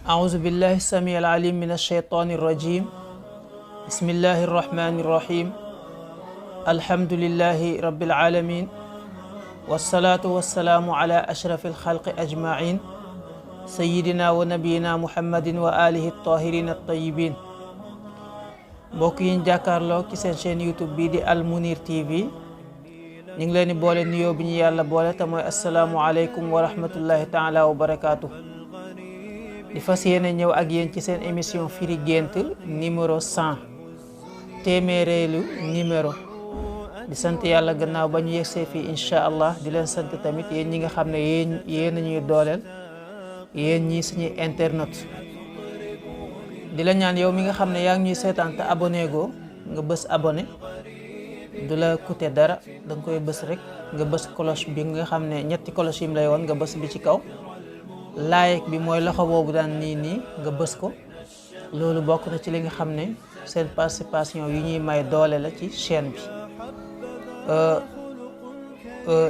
أعوذ بالله السميع العليم من الشيطان الرجيم. بسم الله الرحمن الرحيم. الحمد لله رب العالمين، والصلاة والسلام على أشرف الخلق أجمعين، سيدنا ونبينا محمد وآله الطاهرين الطيبين. mbokk yi ñu jàkkaarloo ci seen chaîne YouTube bii di Al Mounir TV, ñu ngi leen di boole nuyoo bi ñu yàlla boole te mooy asalaamualeykum wa rahmatullahi taala wa barakaatu. di fas yéene ñëw ak yéen ci seen émission firi gént numéro 100, téeméereelu numéro. di sant yàlla gannaaw ba ñu yegsee fii incha allah. di leen sant tamit yéen ñi nga xam ne yéen a ñuy dooleel, yéen ñii suñuy internet. di la ñaan yow mi nga xam ne yaa ngi ñuy seetaan te abonné goo nga bës abonné, du la coûter dara, da nga koy bës rek nga bës cloche bi nga xam ne ñetti cloche yi lay woon nga bës bi ci kaw. like bi mooy loxo boobu daan nii nga bës ko. loolu bokk na ci li nga xam ne seen participation yu ñuy may doole la ci chaîne bi.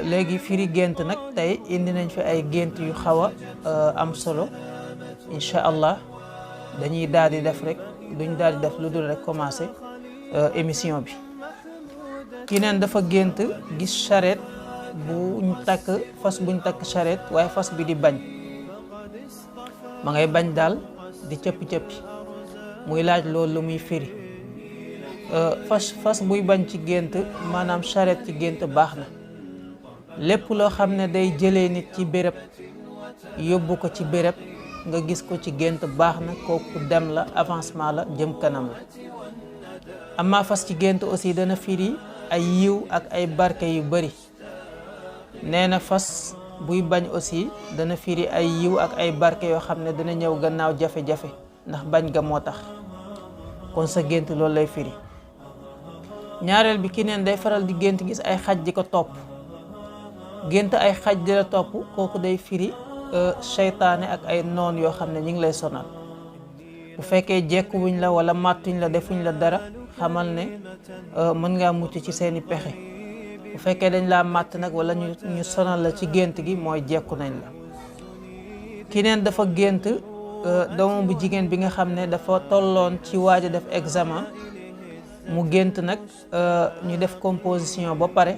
léegi firi gént nag tey indi nañ fi ay gént yu xaw a am solo incha allah. dañuy daal di def rek duñ daal di def lu dul rek commencé émission bi. ki neen dafa gént gis charrette buñ takk, fas buñ takk charrette waaye fas bi di bañ, ma ngay bañ daal di cëppi-cëppi. muy laaj loolu lu muy firi. fas buy bañ ci gént, maanaam charrette ci gént baax na. lépp loo xam ne day jëlee nit ci béréb yóbbu ko ci béréb nga gis ko ci gént baax na, kooku dem la, avancement la, jëm kanam la. amma fas ci gént aussi dana firi ay yiw ak ay barke yu bari. nee na fas buy bañ aussi dana firi ay yiw ak ay barke yoo xam ne dana ñëw gannaaw jafe-jafe, ndax bañ ga moo tax. kon sa gént loolu lay firi. ñaareel bi ki neen day faral di gént gis ay xaj di ko topp. gént ay xaj di la topp, kooku day firi seytaane ak ay noon yoo xam ne ñu ngi lay sonal. bu fekkee jekkuwuñ la wala màttuñ la, defuñ la dara, xamal ne mën ngaa mucc ci seeni pexe. bu fekkee dañ laa màtt nag wala ñu sonal la ci gént gi, mooy jekku nañ la. ki neen dafa gént doomam bu jigéen bi nga xam ne dafa tolloon ci waaj a def examen. mu gént nag ñu def composition ba pare.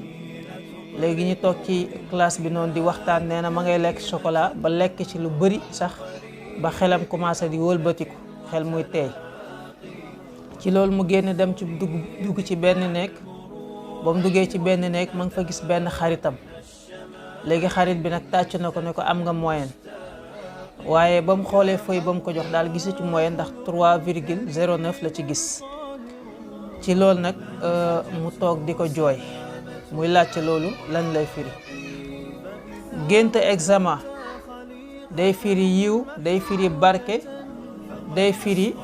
léegi ñu toog ci classe bi noonu di waxtaan. nee na ma ngay lekk chocolat ba lekk ci lu bari sax, ba xelam commencé di wëlbatiku, xel muy teey. ci loolu mu génn dem ci dugg ci benn néeg. ba mu duggee ci benn néeg ma nga fa gis benn xaritam. léegi xarit bi nag tàcc na ko ne ko am nga moyenne. waaye ba mu xoolee feuille ba mu ko jox daal gisu ci moyenne, ndax 3,09 la ci gis. ci loolu nag mu toog di ko jooy. muy laajte loolu lan lay firi. gént examen day firi yiw, day firi barke, day firi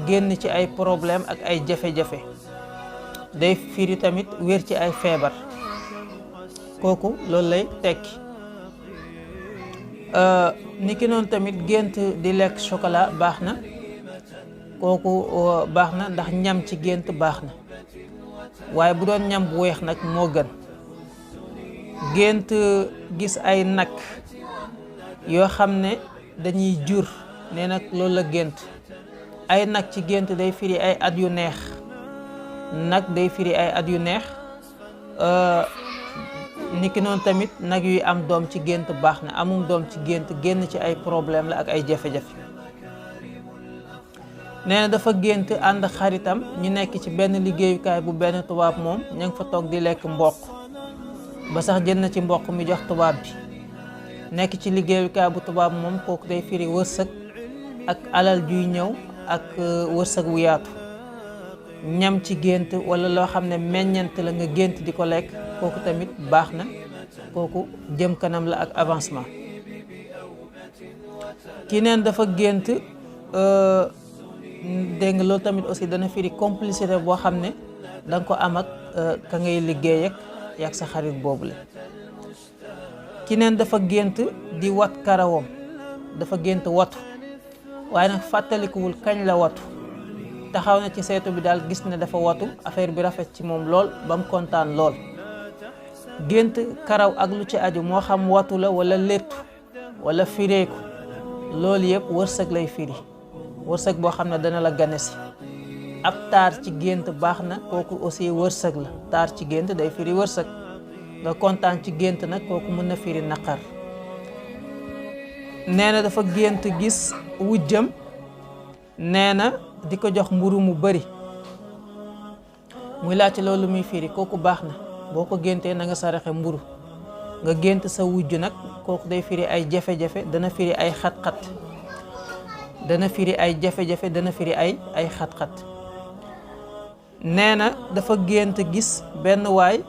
génn ci ay problème ak ay jafe-jafe. day firi tamit wér ci ay feebar. kooku loolu lay tekki. niki noonu tamit gént di lekk chocolat baax na. kooku baax na, ndax ñam ci gént baax na. waaye bu doon ñam bu weex nag moo gën. gént gis ay nag yoo xam ne dañuy jur, nee nag loolu la gént. ay nag ci gént day firi ay at yu neex. nag day firi ay at yu neex. niki noonu tamit nag yuy am doom ci gént baax na. amum doom ci gént génn ci ay problème la ak ay jafe-jafe. nee na dafa gént ànd xaritam ñu nekk ci benn liggéeyukaay bu benn tubaab moom ña ngi fa toog di lekk mboq. ba sax jël na ci mboq mi jox tubaab bi. nekk ci liggéeyukaay bu tubaab moom, kooku day firi wërsëg ak alal juy ñëw ak wërsëg wu yaatu. ñam ci gént wala loo xam ne meññant la nga gént di ko lekk, kooku tamit baax na. kooku jëm kanam la ak avancement. ki neen dafa gént dégg nga loolu tamit aussi dana firi complicité boo xam ne danga ko am ak ka ngay liggéey ak sa xarit boobu la. ki neen dafa gént di wat karawam. dafa gént watu, waaye nag fàttalikuwul kañ la watu. taxaw na ci seetu bi daal gis ne dafa watu, affaire bi rafet ci moom lool, ba mu kontaan lool. gént karaw ak lu ci aju, moo xam watu la wala léttu wala fireeku, loolu yëpp wërsëg lay firi, wërsëg boo xam ne dana la gane si. ab taar ci gént baax na, kooku aussi wërsëg la. taar ci gént day firi wërsëg. nga kontaan ci gént nag kooku mën na firi naqar. nee na dafa gént gis wujjam, nee na di ko jox mburu mu bari, muy laajte loolu muy firi, kooku baax na. boo ko géntee na nga saraxe mburu. nga gént sa wujj nag kooku day firi ay jafe-jafe, dana firi ay xat-xat, dana firi ay jafe-jafe, dana firi ay xat-xat. nee na dafa gént gis benn waay,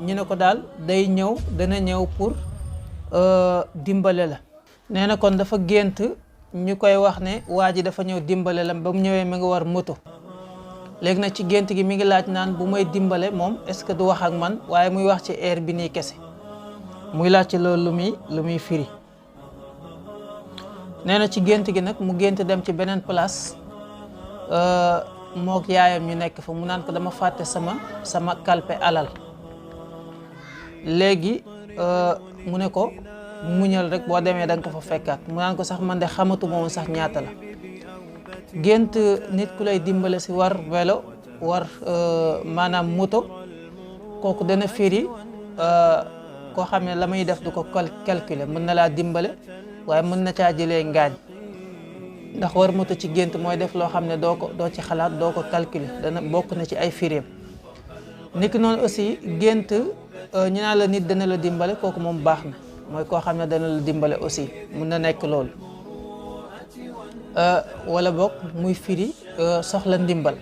ñu ne ko daal day ñëw, dana ñëw pour dimbale la. nee na kon dafa gént ñu koy wax ne waa ji dafa ñëw dimbale la, ba mu ñëwee mi nga war moto. léegi nag ci gént gi mi ngi laaj naan bu may dimbale moom est-ce que du wax ak man, waaye muy wax ci air bi nii kese, muy laaj ci loolu lu muy firi. nee na ci gént gi nag mu gént dem ci beneen place, mook yaayam ñu nekk fa, mu naan ko dama fàtte sama kalpe alal. léegi mu ne ko muñal rek, boo demee da nga ko fa fekkaat. mu naan ko sax man de xamatuma woon sax ñaata la. gént nit ku lay dimbale si war vélo, war maanaam moto, kooku dana firi koo xam ne la muy def du ko calculer, mën na laa dimbale waaye mën na caa jëlee ngaañ. ndax war moto ci gént mooy def loo xam ne doo ci xalaat, doo ko calculer, dana bokk na ci ay firéem. niki noonu aussi gént ñu naan la nit dana la dimbale, kooku moom baax na, mooy koo xam ne dana la dimbale aussi, mun na nekk loolu. wala boog muy firi soxla ndimbal.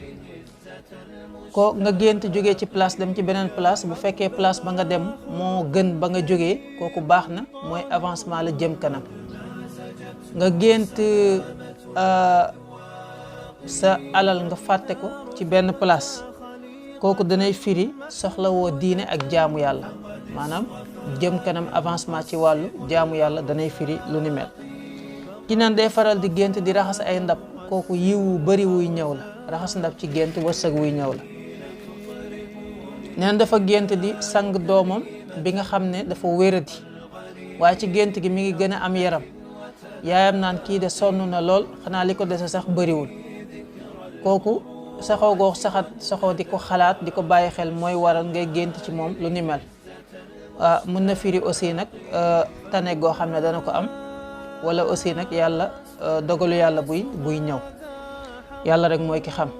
ko nga gént jógee ci place dem ci beneen place, bu fekkee place ba nga dem moo gën ba nga jógee, kooku baax na, mooy avancement la jëm kanam. nga gént sa alal nga fàtte ko ci benn place, kooku danay firi soxla woo diine ak jaamu yàlla, maanaam jëm kanam, avancement ci wàllu jaamu yàlla danay firi lu ni mel. ki naan day faral di gént di raxas ay ndab, kooku yiw wu bari wuy ñëw la. raxas ndab ci gént wërsëg wuy ñëw la. neen dafa gént di sang doomam bi nga xam ne dafa wéradi, waaye ci gént gi mi ngi gën a am yaram. yaayam naan kii de sonn na lool, xanaa li ko dese sax bariwul. kooku saxoo goo saxoo di ko xalaat, di ko bàyyi xel, mooy waral ngay gént ci moom lu ni mel. mën na firi aussi nag tane goo xam ne dana ko am, wala aussi nag yàlla dogalu yàlla buy ñëw. yàlla rek mooy ki xam.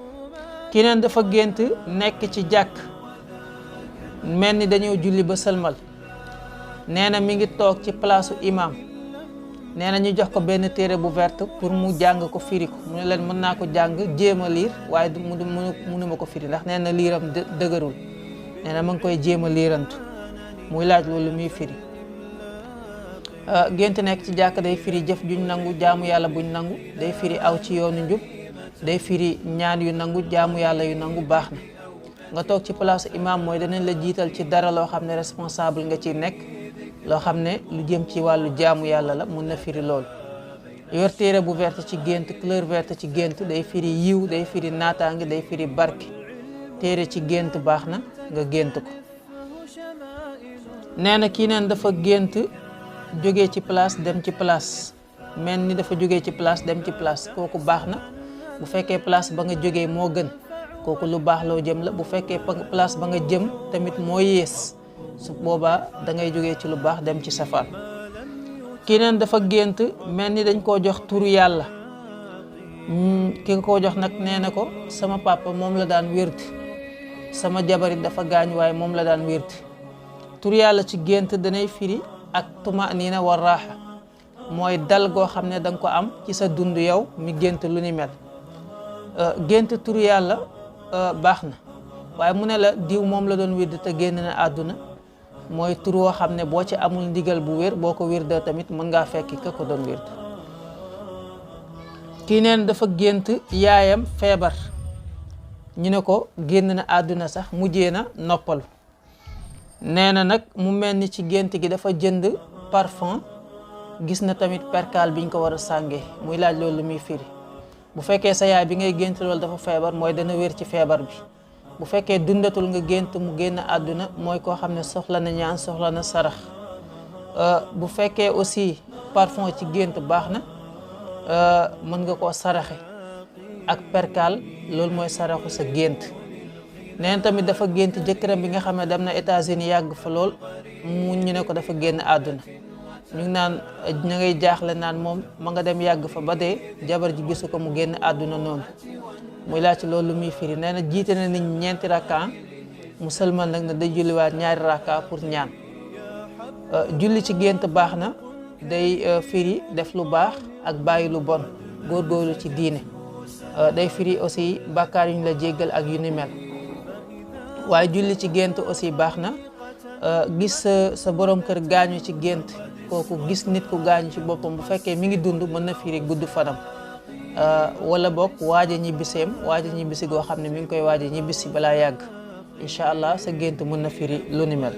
ki neen dafa gént nekk ci jàkk, mel ni dañoo julli ba sëlmal. nee na mi ngi toog ci palaasu imam. nee na ñu jox ko benn téere bu verte pour mu jàng ko firi ko. mu ne leen mën naa ko jàng jéem a liir, waaye mënuma ko firi ndax nee na liiram dëgërul. nee na ma ngi koy jéem a liirantu, muy laaj loolu muy firi. gént nekk ci jàkk day firi jëf juñ nangu, jaamu yàlla buñ nangu, day firi aw ci yoonu njub, day firi ñaan yu nangu, jaamu yàlla yu nangu. baax na. nga toog ci place imam mooy danañ la jiital ci dara loo xam ne responsable nga ci nekk, loo xam ne lu jëm ci wàllu jaamu yàlla la, mun na firi loolu. yor téere bu verte ci gént, couleur verte ci gént day firi yiw, day firi naataange, day firi barke. téere ci gént baax na nga gént ko. nee na kii neen dafa gént jógee ci place dem ci place, mel ni dafa jógee ci place dem ci place, kooku baax na. bu fekkee place ba nga jógee moo gën, kooku lu baax loo jëm la. bu fekkee place ba nga jëm tamit moo yées, su boobaa da ngay jógee ci lu baax dem ci safaan. kii neen dafa gént mel ni dañ koo jox turu yàlla. ki nga koo jox nag nee na ko sama papa moom la daan wérdi, sama jabarit dafa gaañ waaye moom la daan wérdi. turu yàlla ci gént danay firi ak tumaaniina wa raaxa, mooy dal goo xam ne danga ko am ci sa dund yow mi gént lu ni mel. gént turu yàlla baax na, waaye mu ne la diw moom la doon wérdi te génn na àdduna, mooy tur woo xam ne boo ci amul ndigal bu wér, boo ko wérdee tamit mën ngaa fekki ka ko doon wérdi. kii neen dafa gént yaayam feebar, ñu ne ko génn na àdduna sax, mujjee na noppalu. nee na nag mu mel ni ci gént gi dafa jënd parfum, gis na tamit perkaal biñ ko war a sàngee, muy laaj loolu lu muy firi. bu fekkee sa yaay bi ngay gént loolu dafa feebar, mooy dana wér ci feebar bi. bu fekkee dundatul nga gént mu génn àdduna, mooy koo xam ne soxla na ñaan, soxla na sarax. bu fekkee aussi parfum ci gént baax na. mën nga koo saraxe ak perkaal, loolu mooy saraxu sa gént. neen tamit dafa gént jëkkëram bi nga xam ne dem na États-Unis yàgg fa lool mu ñu ne ko dafa génn àdduna, ñu ngi naan ña ngay jaaxle naan moom ma nga dem yàgg fa ba dee jabar ji gisu ko mu génn àdduna noonu. muy laaj ci loolu lu muy firi, nee na jiite na nit ñeenti rakka mu sëlmal nag na day julliwaat ñaari rakka pour ñaan. julli ci gént baax na, day firi def lu baax ak bàyyi lu bon, góorgóorlu ci diine. day firi aussi bàkkaar yu ñu la jéggal ak yu ni mel. waaye julli ci gént aussi baax na. gis sa borom kër gaañu ci gént, kooku gis nit ku gaañu ci boppam bu fekkee mi ngi dund mën na firi gudd fanam. wala boog waaja ñibbiseem, waaja ñibbisi goo xam ne mi ngi koy waaja ñibbisi balaa yàgg, incha allah sa gént mën na firi lu ni mel.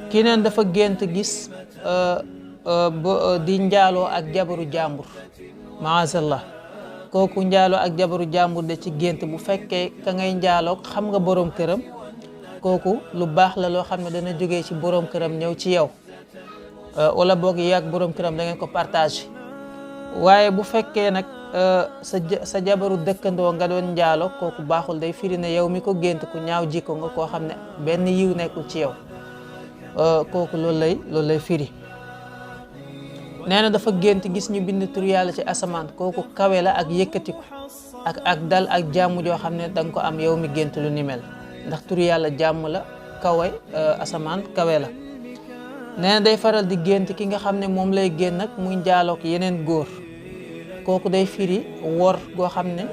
kii neen dafa gént gis di njaaloo ak jabaru jàmbur, maazallah. kooku njaaloo ak jabaru jàmbur de ci gént bu fekkee ka ngay njaaloo xam nga borom këram, kooku lu baax la loo xam ne dana jógee ci borom këram ñëw ci yow, wala boog yàgg borom këram da ngeen ko partagé. waaye bu fekkee nag sa jabaru dëkkandoo nga doon njaaloo, kooku baaxul, day firi ne yow mi ko gént ku ñaaw jikko nga, koo xam ne benn yiw nekkul ci yow. kooku loolu lay firi. nee na dafa gént gis ñu bind tur yàlla ci asamaan, kooku kawe la ak yëkkatiku ak dal ak jàmm joo xam ne danga ko am yow mi gént lu ni mel, ndax tur yàlla jàmm la, kawe asamaan kawe la. nee na day faral di gént ki nga xam ne moom lay génn nag muy njaaloo ak yeneen góor, kooku day firi wor goo xam ne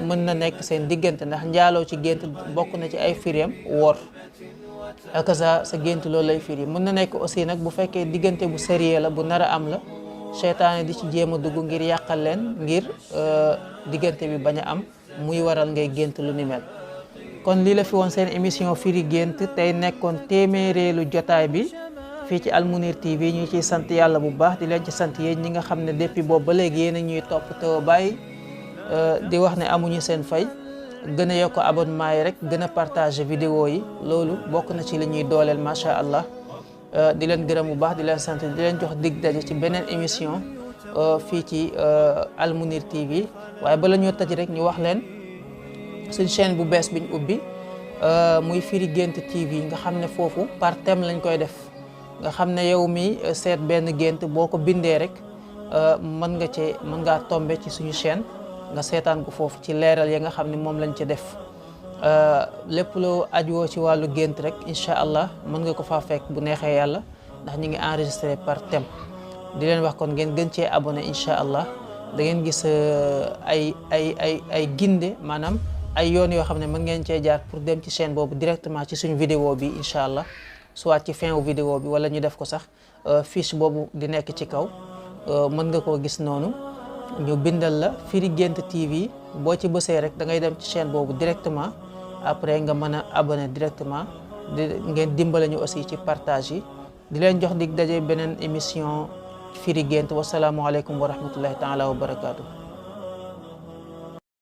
mën na nekk seen diggante, ndax njaaloo ci gént bokk na ci ay fireem wor. ak sa gént loolu lay firi. mën na nekk aussi nag bu fekkee diggante bu sérieux la, bu nar a am la, seytaane di ci jéem a dugg ngir yàqal leen, ngir diggante bi bañ a am, muy waral ngay gént lu ni mel. kon lii la fi woon seen émission firi gént, tey nekkoon téeméereelu jotaay bi fii ci Almounir TV. ñu ciy sant yàlla bu baax, di leen ci sant yéen ñi nga xam ne depuis boobu ba léegi yéen a ñuy topp te bàyyi, di wax ne amuñu seen fay. gën a yokk abonnement yi rek, gën a partager vidéo yi, loolu bokk na ci li ñuy dooleel, macha allah. di leen gërëm bu baax, di leen sant, di leen jox dig daje ci beneen émission fii ci Almounir TV. waaye bala ñoo tëj rek ñu wax leen suñ chaîne bu bees biñ ubbi, muy firi gént TV, nga xam ne foofu par thème lañ koy def. nga xam ne yow mi seet benn gént boo ko bindee rek mën ngaa tombe ci suñu chaîne nga seetaan ko foofu ci leeral ya nga xam ne moom lañ ci def. lépp loo ajwoo ci wàllu gént rek incha allah mën nga ko faa fekk bu neexee yàlla, ndax ñu ngi enregistré par thème. di leen wax kon ngeen gën cee abonné incha allah. da ngeen gis ay ginde, maanaam ay yoon yoo xam ne mën ngeen cee jaar pour dem ci chaîne boobu directement ci suñu vidéo bi incha allah, soit ci fin wu vidéo bi, wala ñu def ko sax fiche boobu di nekk ci kaw, mën nga koo gis noonu. ñu bindal la firi gént TV, boo ci bësee rek da ngay dem ci chaîne boobu directement, après nga mën a abonné directement. ngeen dimbale ñu aussi ci partage yi. di leen jox dig daje beneen émission firi gént. wasalaamualeykum wa rahmatullahi taala wa barakaatu.